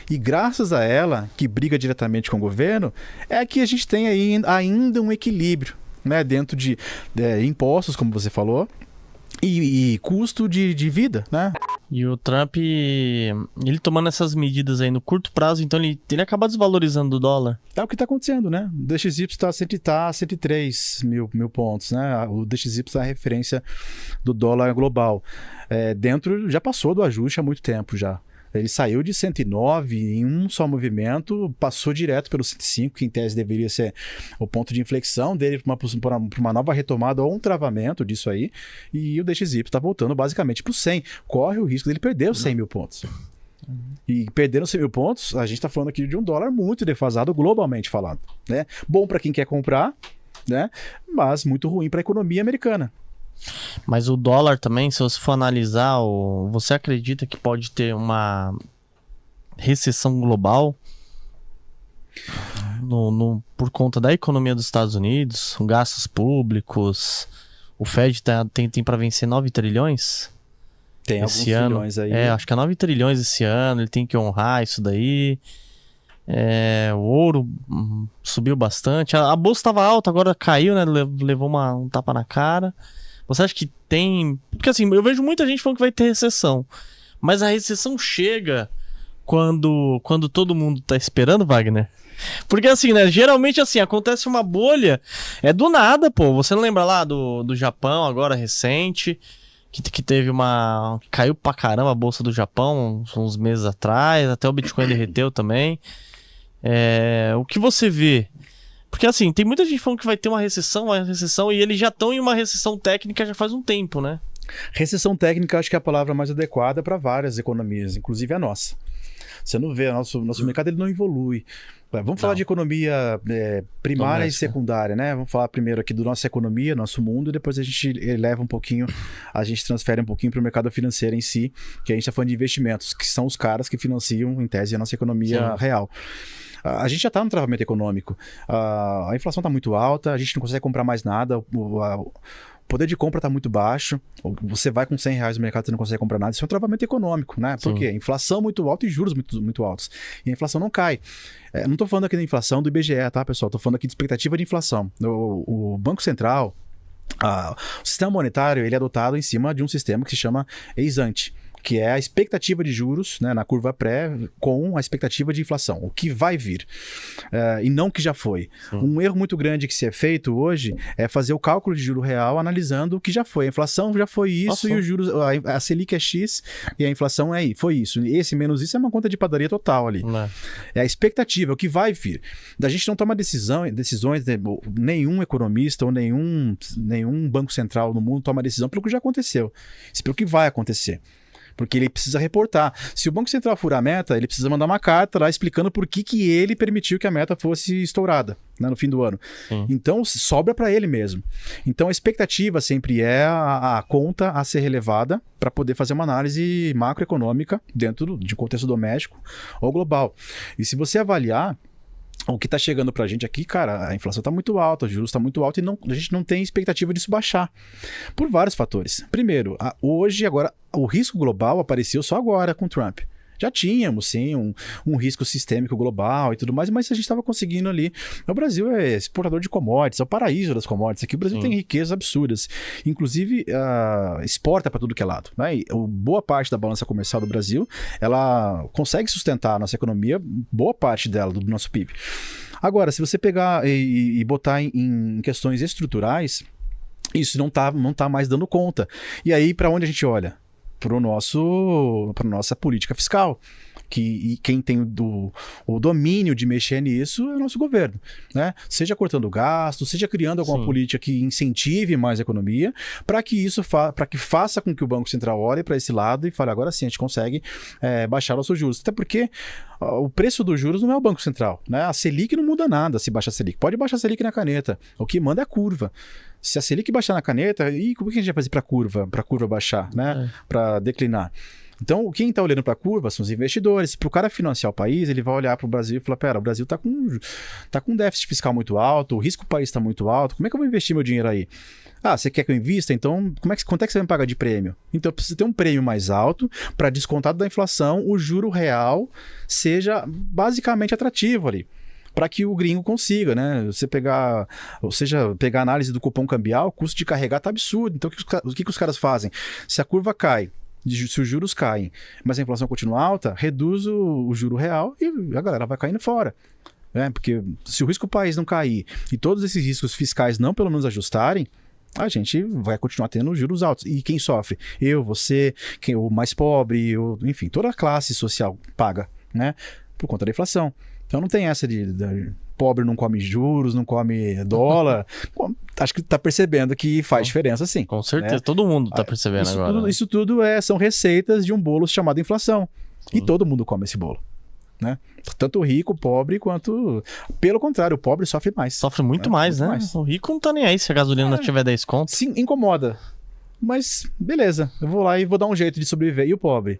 E graças a ela, que briga diretamente com o governo, é que a gente tem aí ainda um equilíbrio, né, dentro de impostos, como você falou, e custo de vida, né? E o Trump, ele tomando essas medidas aí no curto prazo, então ele acaba desvalorizando o dólar. É o que está acontecendo, né? O DXY está 103 mil pontos, né? O DXY é a referência do dólar global. Já passou do ajuste há muito tempo já. Ele saiu de 109 em um só movimento, passou direto pelo 105, que em tese deveria ser o ponto de inflexão dele para uma nova retomada ou um travamento disso aí, e o DXY está voltando basicamente para o 100. Corre o risco dele perder os 100 mil pontos. E perdendo 100 mil pontos, a gente está falando aqui de um dólar muito defasado globalmente falando, né? Bom para quem quer comprar, né? Mas muito ruim para a economia americana. Mas o dólar também, se você for analisar, você acredita que pode ter uma recessão global por conta da economia dos Estados Unidos, gastos públicos? O Fed tem para vencer 9 trilhões? Tem esse alguns ano. trilhões aí. Acho que é 9 trilhões esse ano, ele tem que honrar isso daí. O ouro subiu bastante. A bolsa estava alta, agora caiu, né? Levou um tapa na cara. Você acha que tem... Porque assim, eu vejo muita gente falando que vai ter recessão. Mas a recessão chega quando todo mundo tá esperando, Wagner. Porque assim, né? Geralmente assim, acontece uma bolha. Do nada, pô. Você não lembra lá do Japão, agora recente? Que teve caiu pra caramba a bolsa do Japão uns meses atrás. Até o Bitcoin derreteu também. O que você vê? Porque assim, tem muita gente falando que vai ter uma recessão, e eles já estão em uma recessão técnica já faz um tempo, né? Recessão técnica acho que é a palavra mais adequada para várias economias, inclusive a nossa. Você não vê, nosso mercado ele não evolui. Vamos falar de economia primária doméstica e secundária, né? Vamos falar primeiro aqui da nossa economia, nosso mundo, e depois a gente eleva um pouquinho, a gente transfere um pouquinho para o mercado financeiro em si, que a gente está falando de investimentos, que são os caras que financiam, em tese, a nossa economia real. A gente já está no travamento econômico. A inflação está muito alta, a gente não consegue comprar mais nada, o poder de compra está muito baixo. Você vai com R$100 no mercado e não consegue comprar nada. Isso é um travamento econômico, né? Por quê? Inflação muito alta e juros muito, muito altos. E a inflação não cai. Não estou falando aqui da inflação do IBGE, tá, pessoal? Estou falando aqui de expectativa de inflação. O Banco Central, o sistema monetário, ele é adotado em cima de um sistema que se chama ex-ante, que é a expectativa de juros, né, na curva pré com a expectativa de inflação, o que vai vir, e não o que já foi. Um erro muito grande que se é feito hoje é fazer o cálculo de juro real analisando o que já foi. A inflação já foi isso. E os juros, a Selic é X e a inflação foi isso. Esse menos isso é uma conta de padaria total ali. É a expectativa, o que vai vir. A gente não toma decisões, nenhum economista ou nenhum banco central no mundo toma decisão pelo que já aconteceu, pelo que vai acontecer. Porque ele precisa reportar. Se o Banco Central furar a meta, ele precisa mandar uma carta lá explicando por que ele permitiu que a meta fosse estourada, né, no fim do ano. Então, sobra para ele mesmo. Então, a expectativa sempre é a conta a ser relevada para poder fazer uma análise macroeconômica dentro de um contexto doméstico ou global. E se você avaliar o que está chegando para a gente aqui, cara, a inflação está muito alta, os juros estão muito altos e a gente não tem expectativa disso baixar. Por vários fatores. Primeiro, hoje, agora, o risco global apareceu só agora com Trump. Já tínhamos, sim, um risco sistêmico global e tudo mais, mas a gente estava conseguindo ali. O Brasil é exportador de commodities, é o paraíso das commodities. Aqui o Brasil tem riquezas absurdas. Inclusive, exporta para tudo que é lado, né? E boa parte da balança comercial do Brasil, ela consegue sustentar a nossa economia, boa parte dela, do nosso PIB. Agora, se você pegar e botar em questões estruturais, isso não tá mais dando conta. E aí, para onde a gente olha? Para nossa política fiscal, e quem tem o domínio de mexer nisso é o nosso governo, né? Seja cortando gasto, seja criando alguma política que incentive mais a economia, para que isso faça com que o Banco Central olhe para esse lado e fale, agora sim, a gente consegue baixar nossos juros. Até porque o preço dos juros não é o Banco Central, né? A Selic não muda nada se baixa a Selic. Pode baixar a Selic na caneta. O que manda é a curva. Se a Selic baixar na caneta, como que a gente vai fazer para a curva baixar, né? Para declinar? Então, quem está olhando para a curva são os investidores. Para o cara financiar o país, ele vai olhar para o Brasil e falar, pera, o Brasil está com um déficit fiscal muito alto, o risco do país está muito alto, como é que eu vou investir meu dinheiro aí? Ah, você quer que eu invista? Então, quanto é que você vai me pagar de prêmio? Então, precisa ter um prêmio mais alto para, descontado da inflação, o juro real seja basicamente atrativo ali. Para que o gringo consiga, né? Você pegar a análise do cupom cambial, o custo de carregar tá absurdo. Então, o que os caras fazem? Se a curva cai, se os juros caem, mas a inflação continua alta, reduz o juro real e a galera vai caindo fora. Porque se o risco do país não cair e todos esses riscos fiscais não pelo menos ajustarem, a gente vai continuar tendo juros altos. E quem sofre? Eu, você, o mais pobre, enfim, toda a classe social paga, né? Por conta da inflação. Então não tem essa de pobre não come juros, não come dólar. Acho que tá percebendo que faz diferença, sim. Com certeza, né? Todo mundo tá percebendo agora. Isso tudo são receitas de um bolo chamado inflação. Sim. E todo mundo come esse bolo. Né? Tanto o rico, o pobre, quanto... Pelo contrário, o pobre sofre mais. Sofre muito mais, né? O rico não tá nem aí se a gasolina tiver 10 contos. Sim, incomoda. Mas, beleza, eu vou lá e vou dar um jeito de sobreviver. E o pobre?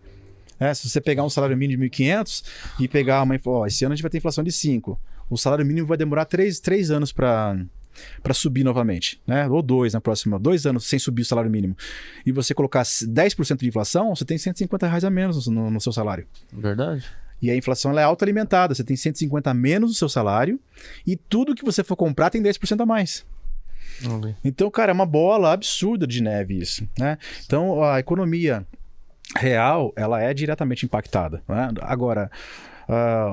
Se você pegar um salário mínimo de 1.500 e pegar esse ano a gente vai ter inflação de 5. O salário mínimo vai demorar 3 anos para subir novamente, né? Ou 2 na próxima, 2 anos sem subir o salário mínimo. E você colocar 10% de inflação, você tem R$150 a menos no seu salário. Verdade. E a inflação ela é autoalimentada, você tem 150 a menos no seu salário e tudo que você for comprar tem 10% a mais. Então, cara, é uma bola absurda de neve isso, né? Então, a economia real, ela é diretamente impactada, né? Agora,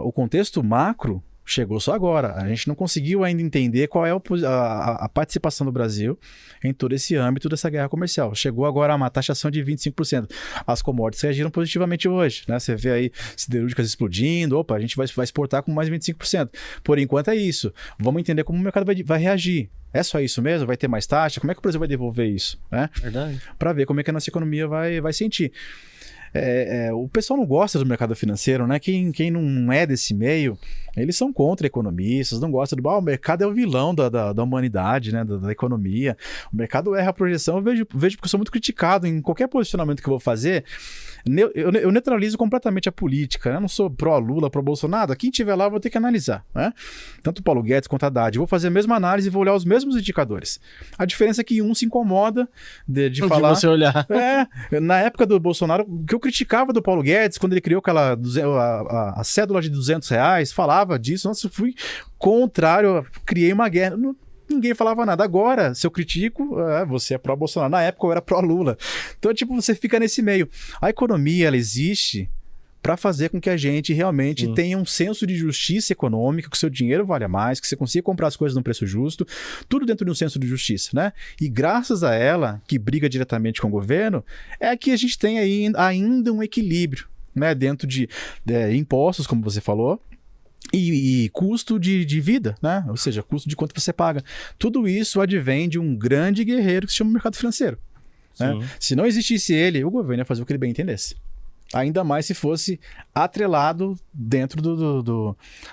o contexto macro chegou só agora. A gente não conseguiu ainda entender qual é a participação do Brasil em todo esse âmbito dessa guerra comercial. Chegou agora a uma taxação de 25%. As commodities reagiram positivamente hoje, né? Você vê aí siderúrgicas explodindo, a gente vai exportar com mais 25%. Por enquanto é isso. Vamos entender como o mercado vai reagir. É só isso mesmo? Vai ter mais taxa? Como é que o Brasil vai devolver isso? Né? Verdade. Para ver como é que a nossa economia vai sentir. O pessoal não gosta do mercado financeiro, né? Quem não é desse meio, eles são contra economistas, não gostam o mercado é o vilão da humanidade, né? Da economia. O mercado erra a projeção. Eu vejo porque eu sou muito criticado em qualquer posicionamento que eu vou fazer. Eu neutralizo completamente a política, né? Eu não sou pró-Lula, pró-Bolsonaro. Quem tiver lá, eu vou ter que analisar, né? Tanto o Paulo Guedes quanto a Haddad. Eu vou fazer a mesma análise e vou olhar os mesmos indicadores. A diferença é que um se incomoda de falar... você olhar. Na época do Bolsonaro, o que eu criticava do Paulo Guedes, quando ele criou a cédula de R$200, falava disso. Nossa, eu fui contrário, criei uma guerra. Ninguém falava nada. Agora, se eu critico, você é pró-Bolsonaro. Na época eu era pró-Lula. Então, você fica nesse meio. A economia, ela existe para fazer com que a gente realmente tenha um senso de justiça econômica, que o seu dinheiro valha mais, que você consiga comprar as coisas num preço justo, tudo dentro de um senso de justiça, né? E graças a ela, que briga diretamente com o governo, é que a gente tem aí ainda um equilíbrio, né? Dentro de impostos, como você falou, e custo de vida, né? Ou seja, custo de quanto você paga. Tudo isso advém de um grande guerreiro que se chama mercado financeiro. Né? Se não existisse ele, o governo ia fazer o que ele bem entendesse. Ainda mais se fosse atrelado dentro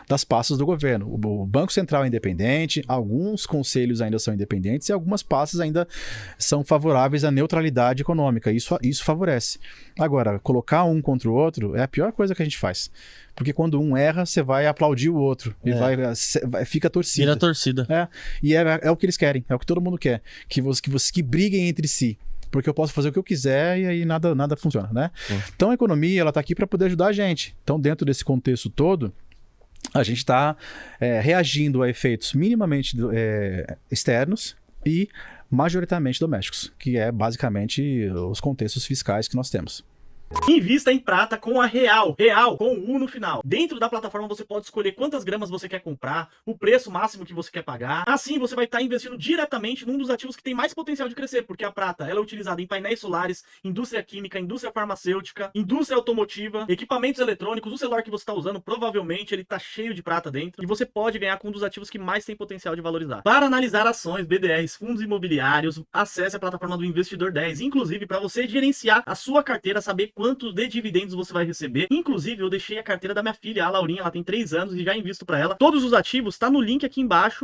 das pastas do governo. O Banco Central é independente, alguns conselhos ainda são independentes e algumas pastas ainda são favoráveis à neutralidade econômica. Isso favorece. Agora, colocar um contra o outro é a pior coisa que a gente faz. Porque quando um erra, você vai aplaudir o outro. E fica torcida. Vira torcida. E é o que eles querem, é o que todo mundo quer. Que briguem entre si. Porque eu posso fazer o que eu quiser e aí nada funciona, né? Então a economia, ela tá aqui para poder ajudar a gente. Então, dentro desse contexto todo, a gente está reagindo a efeitos minimamente externos e majoritariamente domésticos, que é basicamente os contextos fiscais que nós temos. Invista em prata com a Real com U no final. Dentro da plataforma você pode escolher quantas gramas você quer comprar, o preço máximo que você quer pagar. Assim você vai estar investindo diretamente num dos ativos que tem mais potencial de crescer, porque a prata ela é utilizada em painéis solares, indústria química, indústria farmacêutica, indústria automotiva, equipamentos eletrônicos. O celular que você está usando, provavelmente ele está cheio de prata dentro, e você pode ganhar com um dos ativos que mais tem potencial de valorizar. Para analisar ações, BDRs, fundos imobiliários, acesse a plataforma do Investidor 10, inclusive para você gerenciar a sua carteira, saber quanto de dividendos você vai receber. Inclusive, eu deixei a carteira da minha filha, a Laurinha, ela tem 3 anos e já invisto para ela. Todos os ativos tá no link aqui embaixo